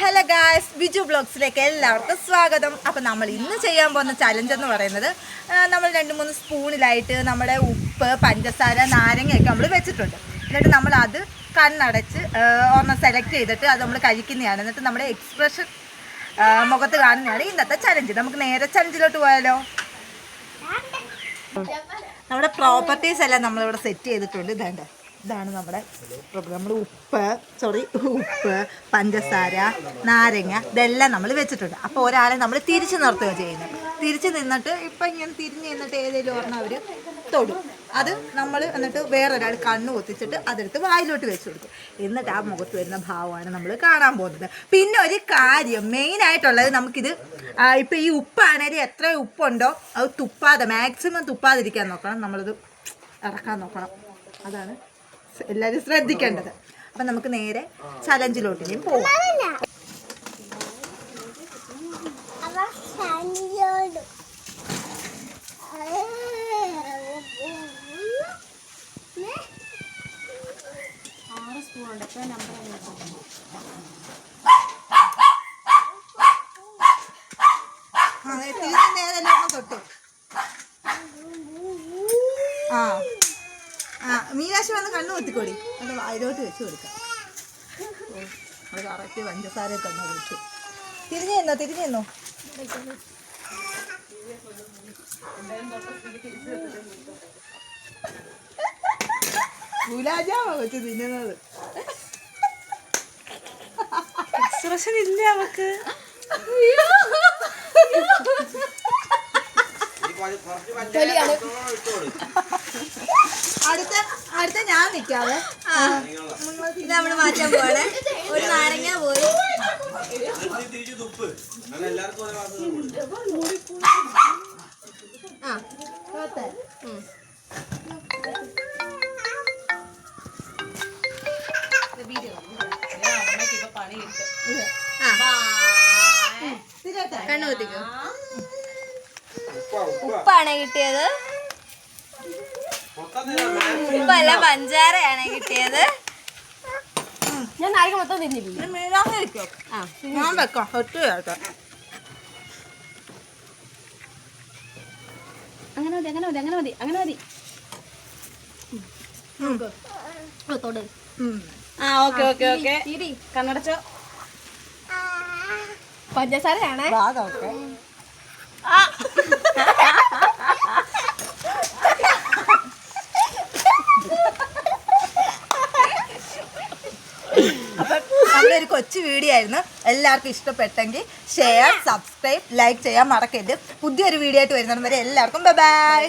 Hello guys, Biju ബ്ലോഗ്സിലേക്ക് എല്ലാവർക്കും സ്വാഗതം. അപ്പം നമ്മൾ ഇന്ന് ചെയ്യാൻ പോകുന്ന ചലഞ്ച് എന്ന് പറയുന്നത്, നമ്മൾ 2-3 സ്പൂണിലായിട്ട് നമ്മുടെ ഉപ്പ്, പഞ്ചസാര, നാരങ്ങയൊക്കെ നമ്മൾ വെച്ചിട്ടുണ്ട്. എന്നിട്ട് നമ്മൾ അത് കണ്ണടച്ച് ഒരെണ്ണം സെലക്ട് ചെയ്തിട്ട് അത് നമ്മൾ കഴിക്കുന്നതാണ്. എന്നിട്ട് നമ്മുടെ എക്സ്പ്രഷൻ മുഖത്ത് കാണുന്നതാണ് ഇന്നത്തെ ചലഞ്ച്. നമുക്ക് നേരെ ചലഞ്ചിലോട്ട് പോയാലോ? നമ്മുടെ പ്രോപ്പർട്ടീസ് എല്ലാം നമ്മളിവിടെ സെറ്റ് ചെയ്തിട്ടുണ്ട്. ഇതാണ് നമ്മുടെ നമ്മൾ ഉപ്പ്, പഞ്ചസാര, നാരങ്ങ ഇതെല്ലാം നമ്മൾ വെച്ചിട്ടുണ്ട്. അപ്പോൾ ഒരാളെ നമ്മൾ തിരിച്ച് നിർത്തുക ചെയ്യുന്നത്. തിരിച്ച് നിന്നിട്ട് ഇപ്പം ഇങ്ങനെ തിരിഞ്ഞ് നിന്നിട്ട് ഏതെങ്കിലും പറഞ്ഞാൽ അവർ തൊടും. അത് നമ്മൾ എന്നിട്ട് വേറൊരാൾ കണ്ണ് പൊത്തിച്ചിട്ട് അതെടുത്ത് വായിലോട്ട് വെച്ച് കൊടുക്കും. എന്നിട്ട് ആ മുഖത്ത് വരുന്ന ഭാവമാണ് നമ്മൾ കാണാൻ പോകുന്നത്. പിന്നെ ഒരു കാര്യം മെയിനായിട്ടുള്ളത്, നമുക്കിത് ഇപ്പം ഈ ഉപ്പാണെങ്കിൽ എത്ര ഉപ്പുണ്ടോ അത് തുപ്പാതെ, മാക്സിമം തുപ്പാതിരിക്കാൻ നോക്കണം. നമ്മളിത് ഇറക്കാൻ നോക്കണം. അതാണ് എല്ലാവരും ശ്രദ്ധിക്കേണ്ടത്. അപ്പം നമുക്ക് നേരെ ചലഞ്ചിലോട്ട് ഇനിയും പോവാം. തൊട്ടു മീനാശി വന്ന് കണ്ണു കുത്തിക്കൊടി, അത് വായിലോട്ട് വെച്ച് കൊടുക്കാം. അത് കറക്റ്റ് പഞ്ചസാര തന്നെ വെച്ചു. തിരിഞ്ഞു തന്നോ ഗുലാജാമോ വെച്ച് തിന്നുന്നത്. എക്സ്പ്രഷൻ ഇല്ല നമുക്ക്. അടുത്ത ഞാൻ നിൽക്കാതെ നമ്മള് മാറ്റാൻ പോവാണ്. ഒരു നാരങ്ങ പോയി. കണ്ണു കുത്തിക്കോ. ഉപ്പാണ് കിട്ടിയത്, ഉപ്പല്ല പഞ്ചാരയാണ് കിട്ടിയത്. ഞാൻ നാരങ്ങ മൊത്തം തിന്നില്ല. ഞാൻ വെക്കാം ഒറ്റ കേട്ടോ. അങ്ങനെ മതി. ഓക്കെ കണ്ണടച്ചോ. പഞ്ചസാരയാണ്. അപ്പം നമ്മളൊരു കൊച്ചു വീഡിയോ ആയിരുന്നു. എല്ലാവർക്കും ഇഷ്ടപ്പെട്ടെങ്കിൽ ഷെയർ, സബ്സ്ക്രൈബ്, ലൈക്ക് ചെയ്യാൻ മറക്കരുത്. പുതിയൊരു വീഡിയോ ആയിട്ട് വരുന്നത് വരെ എല്ലാവർക്കും ബൈ.